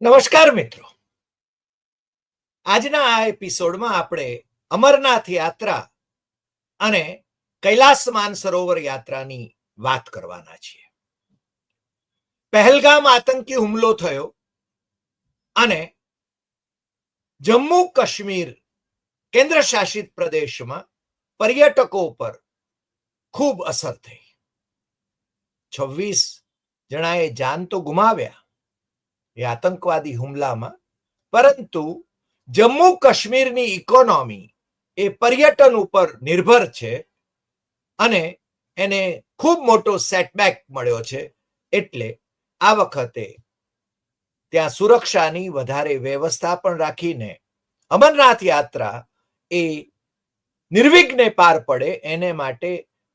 નમસ્કાર મિત્રો. આજના આ એપિસોડમાં આપણે અમરનાથ યાત્રા અને કૈલાસ માનસરોવર યાત્રાની વાત કરવાના છીએ. પહેલગામ આતંકી હુમલો થયો અને જમ્મુ કાશ્મીર કેન્દ્ર શાસિત પ્રદેશમાં પર્યટકો પર ખૂબ અસર થઈ. 26 જણાએ જાન તો ગુમાવ્યા એ આતંકવાદી હુમલામાં, પરંતુ જમ્મુ કાશ્મીરની ઇકોનોમી એ પર્યટન ઉપર નિર્ભર છે અને એને ખૂબ મોટો સેટબેક મળ્યો છે. એટલે આ વખતે ત્યાં સુરક્ષાની વધારે વ્યવસ્થા પણ રાખીને અમરનાથ યાત્રા એ નિર્વિઘ્ને પાર પડે એને માટે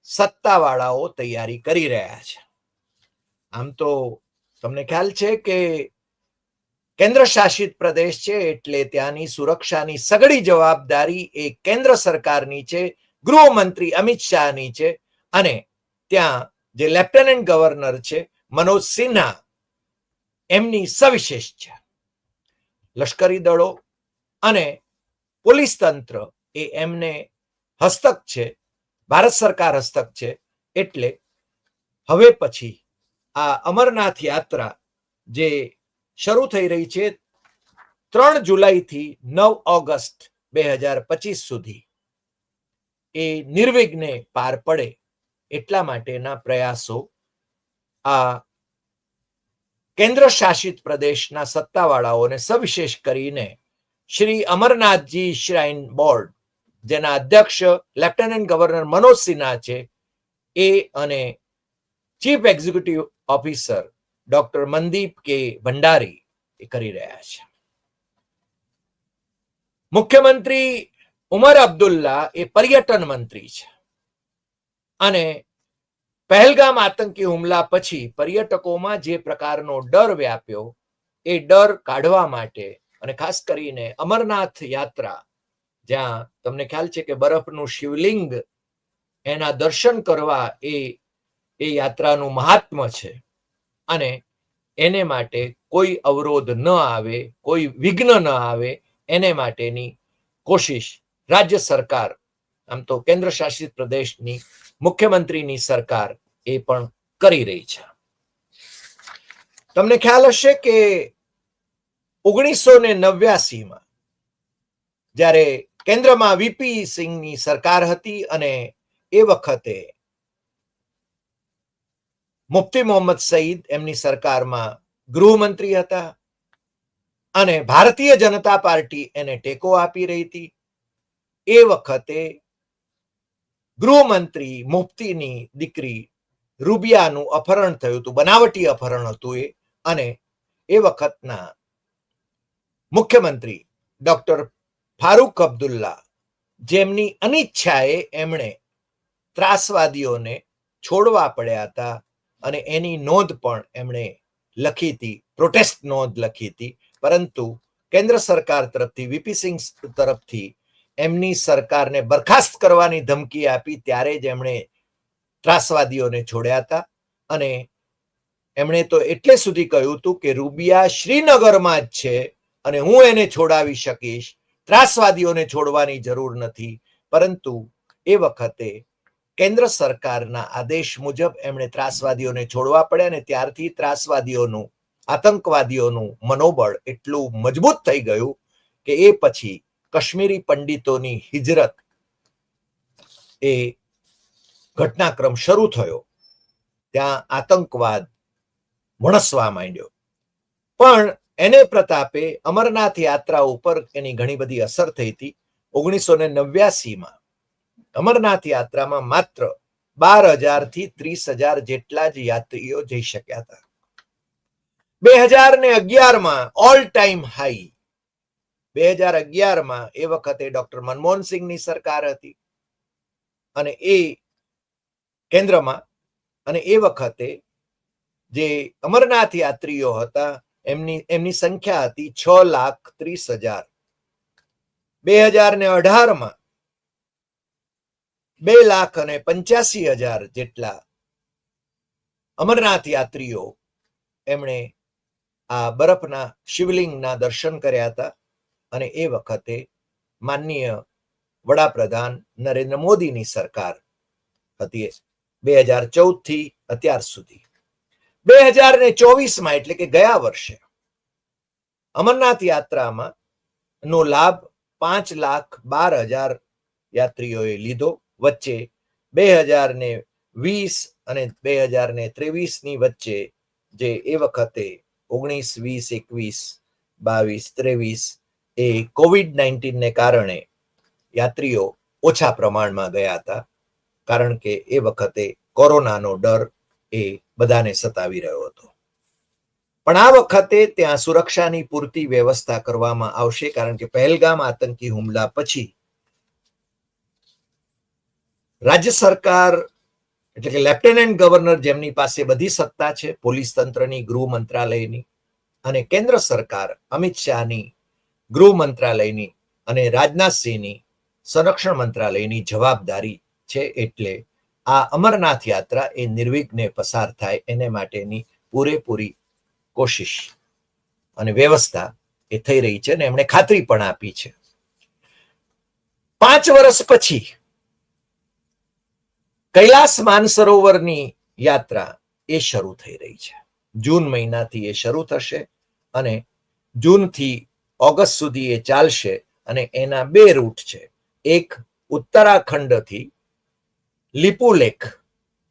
સત્તાવાળાઓ તૈયારી કરી રહ્યા છે. આમ તો તમને ખ્યાલ છે કે કેન્દ્ર શાસિત પ્રદેશ છે એટલે ત્યાંની સુરક્ષાની સઘળી જવાબદારી એ કેન્દ્ર સરકારની છે, ગૃહમંત્રી અમિત શાહની છે અને ત્યાં જે લેફ્ટનન્ટ ગવર્નર છે મનોજ સિન્હા એમની સવિશેષ છે. લશ્કરી દળો અને પોલીસ તંત્ર એ એમને હસ્તક છે, ભારત સરકાર હસ્તક છે. એટલે હવે પછી આ અમરનાથ યાત્રા જે શરૂ થઈ રહી છે 3 જુલાઈથી 9 ઓગસ્ટ 2025 સુધી, એ નિર્વિઘ્ને પાર પડે એટલા માટેના પ્રયાસો આ કેન્દ્ર શાસિત પ્રદેશના સત્તાવાળાઓને સવિશેષ કરીને શ્રી અમરનાથજી શ્રાઇન બોર્ડ, જેના અધ્યક્ષ લેફ્ટનન્ટ ગવર્નર મનોજ સિન્હા છે, એ અને chief executive officer doctor Mandeep કે ભંડારી એ કરી રહ્યા છે. મુખ્યમંત્રી ઉમર અબ્દુલ્લા એ પર્યટન મંત્રી છે અને પહેલગામ આતંકી હુમલા પછી પર્યટકોમાં જે પ્રકારનો ડર વ્યાપ્યો એ ડર કાઢવા માટે અને ખાસ કરીને અમરનાથ યાત્રા, જ્યાં તમને ખ્યાલ છે કે બરફનું શિવલિંગ, એના દર્શન કરવા એ યાત્રાનું મહાત્મ્ય છે અને એને માટે કોઈ અવરોધ ન આવે, કોઈ વિઘ્ન ન આવે, એને માટેની કોશિશ રાજ્ય સરકાર, આમ તો કેન્દ્ર શાસિત પ્રદેશની મુખ્યમંત્રીની સરકાર એ પણ કરી રહી છે. તમને ખ્યાલ હશે કે 1989માં જ્યારે કેન્દ્રમાં વીપી સિંહની સરકાર હતી અને એ વખતે મુફ્તી મોહમ્મદ સઈદ એમની સરકારમાં ગૃહમંત્રી હતા અને ભારતીય જનતા પાર્ટી એને ટેકો આપી રહી હતી. એ વખતે ગૃહમંત્રી મુફ્તીની દીકરી રૂબિયાનું અપહરણ થયું હતું, બનાવટી અપહરણ હતું એ, અને એ વખતના મુખ્યમંત્રી ડોક્ટર ફારૂક અબ્દુલ્લા, જેમની અનિચ્છાએ એમણે ત્રાસવાદીઓને છોડવા પડ્યા હતા અને એની નોંધ પણ એમણે લખી હતી, પ્રોટેસ્ટ નોંધ લખી હતી. પરંતુ કેન્દ્ર સરકાર તરફથી, વીપી સિંહ તરફથી એમની સરકારને બરખાસ્ત કરવાની ધમકી આપી ત્યારે જ એમણે ત્રાસવાદીઓને છોડ્યા હતા. અને એમણે તો એટલે સુધી કહ્યું હતું કે રૂબિયા શ્રીનગરમાં જ છે અને હું એને છોડાવી શકીશ, ત્રાસવાદીઓને છોડવાની જરૂર નથી. પરંતુ એ વખતે કેન્દ્ર સરકારના આદેશ મુજબ એમણે ત્રાસવાદીઓને છોડવા પડ્યા અને ત્યારથી ત્રાસવાદીઓનું, આતંકવાદીઓનું મનોબળ એટલું મજબૂત થઈ ગયું કે એ પછી કાશ્મીરી પંડિતોની હિજરત એ ઘટનાક્રમ શરૂ થયો, ત્યાં આતંકવાદ વણસવા માંડ્યો. પણ એને પ્રતાપે અમરનાથ યાત્રા ઉપર એની ઘણી બધી અસર થઈ હતી. 1989માં અમરનાથ યાત્રામાં માત્ર 12,000 થી 30,000 જેટલા જ યાત્રીઓ જઈ શક્યા હતા. 2011માં ઓલ ટાઈમ હાઈ, 2011માં એ વખતે ડોક્ટર મનમોહન સિંહની સરકાર હતી અને એ કેન્દ્રમાં, અને એ વખતે જે અમરનાથ યાત્રીઓ હતા એમની સંખ્યા હતી 6,30,000. 2018માં 2,85,000 જેટલા અમરનાથ યાત્રીઓ એમણે આ બરફના શિવલિંગના દર્શન કર્યા હતા અને એ વખતે માનનીય વડાપ્રધાન નરેન્દ્ર મોદીની સરકાર હતી 2014 થી અત્યાર સુધી. 2024માં એટલે કે ગયા વર્ષે અમરનાથ યાત્રામાં નો લાભ 5,12,000 યાત્રીઓએ લીધો. વચ્ચે 2020 અને 2023ની વચ્ચે જે એ વખતે 19, 20, 21, 22, 23 એ COVID-19 ને કારણે યાત્રીઓ ઓછા પ્રમાણમાં ગયા હતા, કારણ કે એ વખતે કોરોનાનો ડર એ બધાને સતાવી રહ્યો હતો. પણ આ વખતે ત્યાં સુરક્ષાની પૂરતી વ્યવસ્થા કરવામાં આવશે, કારણ કે પહેલગામ આતંકી હુમલા પછી રાજ્ય સરકાર એટલે કે લેફ્ટનન્ટ ગવર્નર, જેમની પાસે બધી સત્તા છે પોલીસ તંત્રની, ગૃહ મંત્રાલયની, અને કેન્દ્ર સરકાર અમિત શાહની ગૃહ મંત્રાલયની અને રાજનાથસિંહની સંરક્ષણ મંત્રાલયની જવાબદારી છે. એટલે આ અમરનાથ યાત્રા એ નિર્વિઘ્ને પસાર થાય એને માટેની પૂરેપૂરી કોશિશ અને વ્યવસ્થા એ થઈ રહી છે અને એમણે ખાતરી પણ આપી છે. 5 વર્ષ પછી કૈલાસ માનસરોવરની યાત્રા એ શરૂ થઈ રહી છે. જૂન મહિનાથી એ શરૂ થશે અને જૂનથી ઓગસ્ટ સુધી એ ચાલશે અને એના 2 રૂટ છે. એક ઉત્તરાખંડથી લિપુલેખ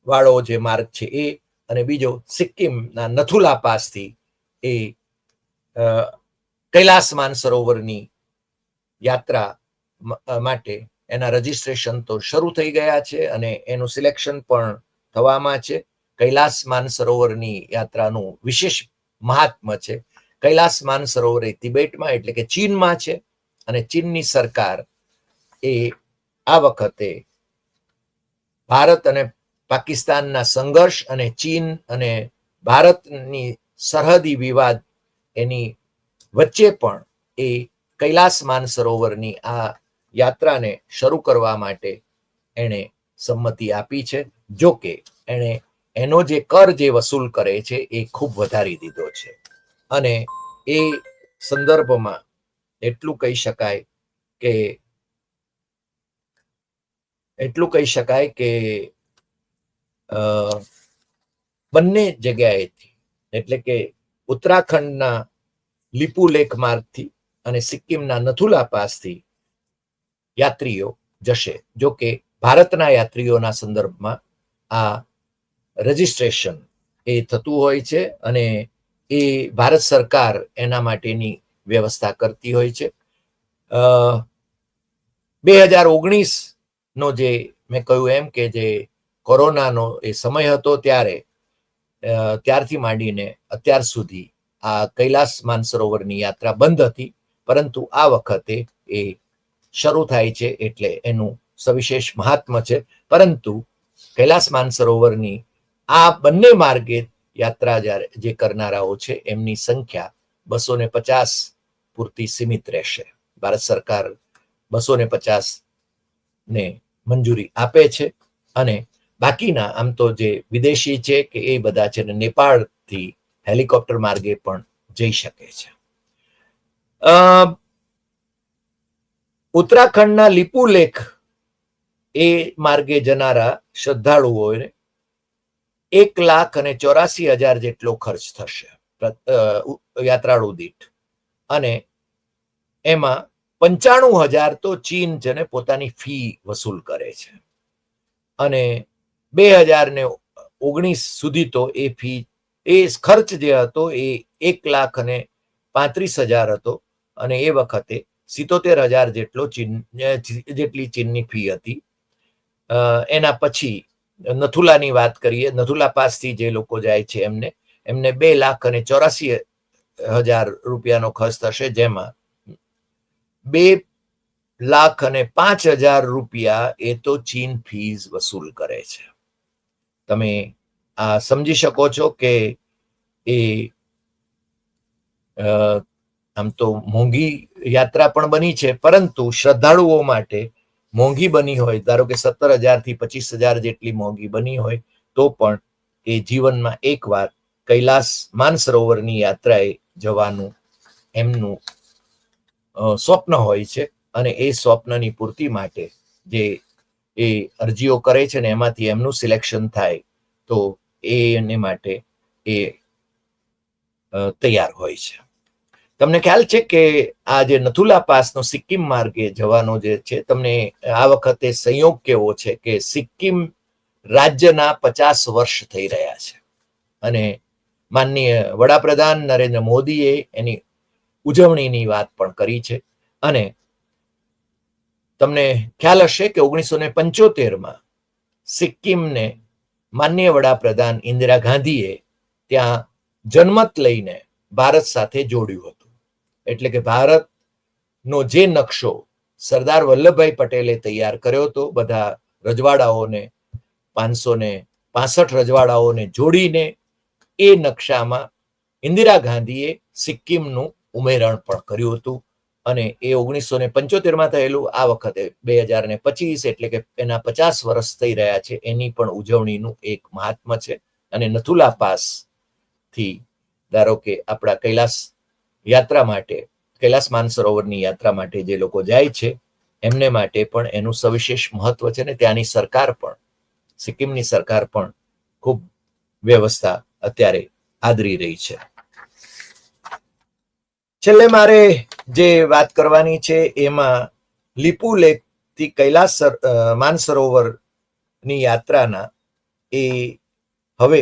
વાળો જે માર્ગ છે એ, અને બીજો સિક્કિમના નથુલા પાસથી એ કૈલાસ માનસરોવરની યાત્રા માટે એના રજીસ્ટ્રેશન તો શરૂ થઈ ગયા છે અને એનું સિલેક્શન પણ થવામાં છે. કૈલાસ માનસરોવરની યાત્રાનું વિશેષ મહાત્મ્ય છે. કૈલાસ માનસરોવર એ તિબેટમાં એટલે કે ચીનમાં છે અને ચીનની સરકાર એ આ વખતે ભારત અને પાકિસ્તાનના સંઘર્ષ અને ચીન અને ભારતની સરહદી વિવાદ એની વચ્ચે પણ એ કૈલાસ માનસરોવરની આ યાત્રાને શરૂ કરવા માટે એણે સંમતિ આપી છે. જો કે એણે એનો જે કર જે વસૂલ કરે છે એ ખૂબ વધારી દીધો છે અને એ સંદર્ભમાં એટલું કહી શકાય કે બંને જગ્યાએથી એટલે કે ઉત્તરાખંડના લિપુલેખ માર્ગથી અને સિક્કિમના નથુલા પાસથી યાત્રીઓ જશે. જો કે ભારતના યાત્રીઓના સંદર્ભમાં આ રજીસ્ટ્રેશન એ થતું હોય છે અને એ ભારત સરકાર એના માટેની વ્યવસ્થા કરતી હોય છે. 2019નો જે મેં કહ્યું એમ કે જે કોરોનાનો એ સમય હતો ત્યારથી માંડીને અત્યાર સુધી આ કૈલાસ માનસરોવરની યાત્રા બંધ હતી, પરંતુ આ વખતે એ શરૂ થાય છે એટલે એનું સવિશેષ મહાત્મ્ય છે. પરંતુ કૈલાસ માનસરોવરની આ બંને માર્ગે યાત્રા જે કરનારાઓ છે એમની સંખ્યા 250 પૂરતી સીમિત રહેશે. ભારત સરકાર 250 ને મંજૂરી આપે છે અને બાકીના આમ તો જે વિદેશી છે કે એ બધા છે ને નેપાળથી હેલિકોપ્ટર માર્ગે પણ જઈ શકે છે. ઉત્તરાખંડના લિપુલેખ એ માર્ગે જનારા શ્રદ્ધાળુઓને 1,84,000 જેટલો ખર્ચ થશે યાત્રાળુ દીઠ, અને એમાં 95,000 તો ચીન જેને પોતાની ફી વસૂલ કરે છે અને 2019 સુધી તો એ ફી એ ખર્ચ જે હતો એ 1,35,000 હતો અને એ વખતે 77,000 જેટલી ચીનની ફી હતી. એના પછી નથુલાની વાત કરીએ, નથુલા પાસથી જે લોકો જાય છે એમને 2,84,000 રૂપિયાનો ખર્ચ થશે, જેમાં 2,05,000 રૂપિયા એ તો ચીન ફીસ વસૂલ કરે છે. તમે આ સમજી શકો છો કે એ આમ તો મોંઘી યાત્રા પણ બની છે, પરંતુ શ્રદ્ધાળુઓ માટે મોંઘી બની હોય, ધારો કે 17,000 થી 25,000 જેટલી મોંઘી બની હોય તો પણ એ જીવનમાં એકવાર કૈલાસ માનસરોવરની યાત્રાએ જવાનું એમનું સ્વપ્ન હોય છે અને એ સ્વપ્નની પૂર્તિ માટે જે એ અરજીઓ કરે છે ને એમાંથી એમનું સિલેક્શન થાય તો એને માટે એ તૈયાર હોય છે. તમને ખ્યાલ છે કે આ જે નથુલા પાસનો સિક્કિમ માર્ગે જવાનો જે છે, તમને આ વખતે સંયોગ કેવો છે કે સિક્કિમ રાજ્યના 50 વર્ષ થઈ રહ્યા છે અને માનનીય વડાપ્રધાન નરેન્દ્ર મોદીએ એની ઉજવણીની વાત પણ કરી છે. અને તમને ખ્યાલ હશે કે 1975માં સિક્કિમને માનનીય વડાપ્રધાન ઇન્દિરા ગાંધીએ ત્યાં જન્મત લઈને ભારત સાથે જોડ્યું હતું. એટલે કે ભારતનો જે નકશો સરદાર વલ્લભભાઈ પટેલે તૈયાર કર્યો હતો, બધા રજવાડાઓને 565 રજવાડાઓને જોડીને, એ નકશામાં ઇન્દિરા ગાંધીએ સિક્કિમનું ઉમેરણ પણ કર્યું હતું. અને એ 1975માં થયેલું. આ વખતે 2025 એટલે કે એના 50 વર્ષ થઈ રહ્યા છે, એની પણ ઉજવણીનું એક મહાત્મ્ય છે. અને નથુલા પાસ થી ધારો કે આપણા કૈલાસ યાત્રા માટે, કૈલાસ માનસરોવરની યાત્રા માટે જે લોકો જાય છે એમને માટે પણ એનું સવિશેષ મહત્વ છે. ને ત્યાંની સરકાર પણ, સિક્કિમની સરકાર પણ ખૂબ વ્યવસ્થા અત્યારે આદરી રહી છે. છેલ્લે મારે જે વાત કરવાની છે એમાં લીપુ લેક થી કૈલાસ માનસરોવરની યાત્રાના એ હવે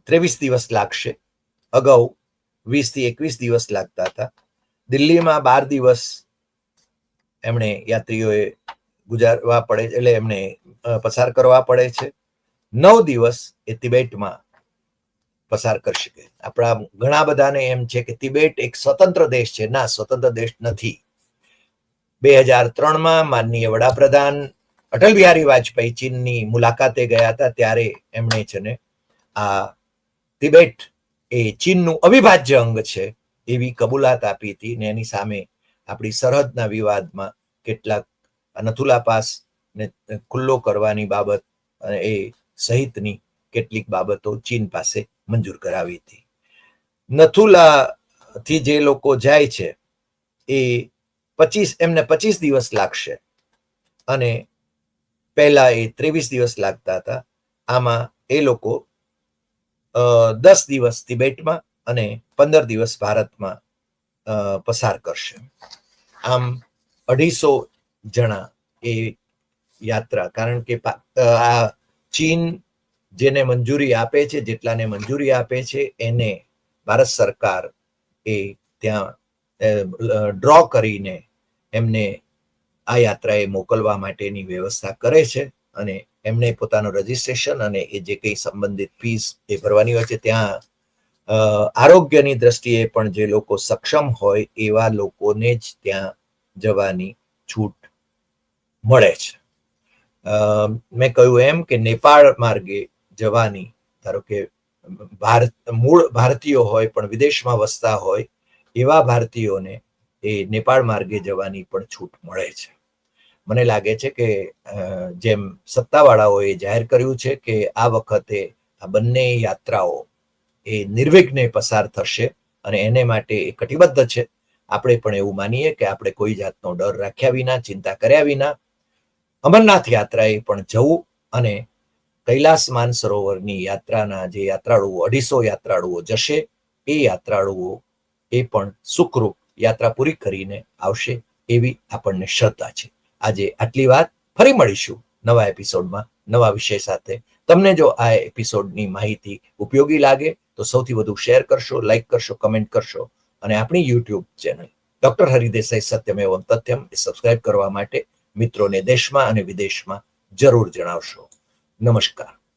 23 દિવસ લાગશે. અગાઉ 20 થી 21 દિવસ લાગતા હતા. દિલ્હીમાં 12 દિવસ એમણે યાત્રીઓએ ગુજારવા પડે, એટલે એમને પસાર કરવા પડે છે. 9 દિવસ એ તિબેટમાં પસાર કરી શકે. આપણા ઘણા બધાને એમ છે કે તિબેટ એક સ્વતંત્ર દેશ છે. ના, સ્વતંત્ર દેશ નથી. 2003માં માનનીય વડાપ્રધાન અટલ બિહારી વાજપેયી ચીનની મુલાકાતે ગયા હતા, ત્યારે એમણે છે ને આ તિબેટ એ ચીનનું અવિભાજ્ય અંગ છે એવી કબૂલાત આપી હતી. ને એની સામે આપણી સરહદના વિવાદમાં કેટલાક નથુલા પાસ ને ખુલ્લો કરવાની બાબત એ સહિતની કેટલીક બાબતો ચીન પાસે મંજૂર કરાવી હતી. નથુલા થી જે લોકો જાય છે એ એમને 25 દિવસ લાગશે અને પહેલા એ 23 દિવસ લાગતા હતા. આમાં એ લોકો 10 દિવસ તિબેટમાં અને 15 દિવસ ભારતમાં પસાર કરશે. આમ 250 જણા એ યાત્રા, કારણ કે આ ચીન જેને મંજૂરી આપે છે, જેટલાને મંજૂરી આપે છે, એને ભારત સરકાર એ ત્યાં ડ્રો કરીને એમને આ યાત્રાએ મોકલવા માટેની વ્યવસ્થા કરે છે. અને એમને પોતાનું રજીસ્ટ્રેશન અને એ જે કંઈ સંબંધિત ફીસ એ ભરવાની હોય છે. ત્યાં આરોગ્યની દ્રષ્ટિએ પણ જે લોકો સક્ષમ હોય એવા લોકોને જ ત્યાં જવાની છૂટ મળે છે. મેં કહ્યું એમ કે નેપાળ માર્ગે જવાની, ધારો કે મૂળ ભારતીયો હોય પણ વિદેશમાં વસતા હોય એવા ભારતીયોને એ નેપાળ માર્ગે જવાની પણ છૂટ મળે છે. મને લાગે છે કે જેમ સત્તાવાળાઓએ જાહેર કર્યું છે કે આ વખતે આ બંને યાત્રાઓ એ નિર્વિઘ્ને પસાર થશે અને એને માટે એ કટિબદ્ધ છે. આપણે પણ એવું માનીએ કે આપણે કોઈ જાતનો ડર રાખ્યા વિના, ચિંતા કર્યા વિના અમરનાથ યાત્રાએ પણ જવું અને કૈલાસ માનસરોવરની યાત્રાના જે યાત્રાળુઓ 250 યાત્રાળુઓ જશે, એ યાત્રાળુઓ એ પણ સુખરૂપ યાત્રા પૂરી કરીને આવશે એવી આપણને શ્રદ્ધા છે. આજે આટલી વાત. ફરી મળીશું નવા એપિસોડમાં નવા વિષય સાથે. તમને જો આ એપિસોડની માહિતી ઉપયોગી લાગે તો સૌથી વધુ શેર કરશો, લાઈક કરશો, કમેન્ટ કરશો અને આપણી યુટ્યુબ ચેનલ ડોક્ટર હરિદેસાઈ સત્યમેવમ તથ્યમ એ સબસ્ક્રાઇબ કરવા માટે મિત્રોને દેશમાં અને વિદેશમાં જરૂર જણાવશો. નમસ્કાર.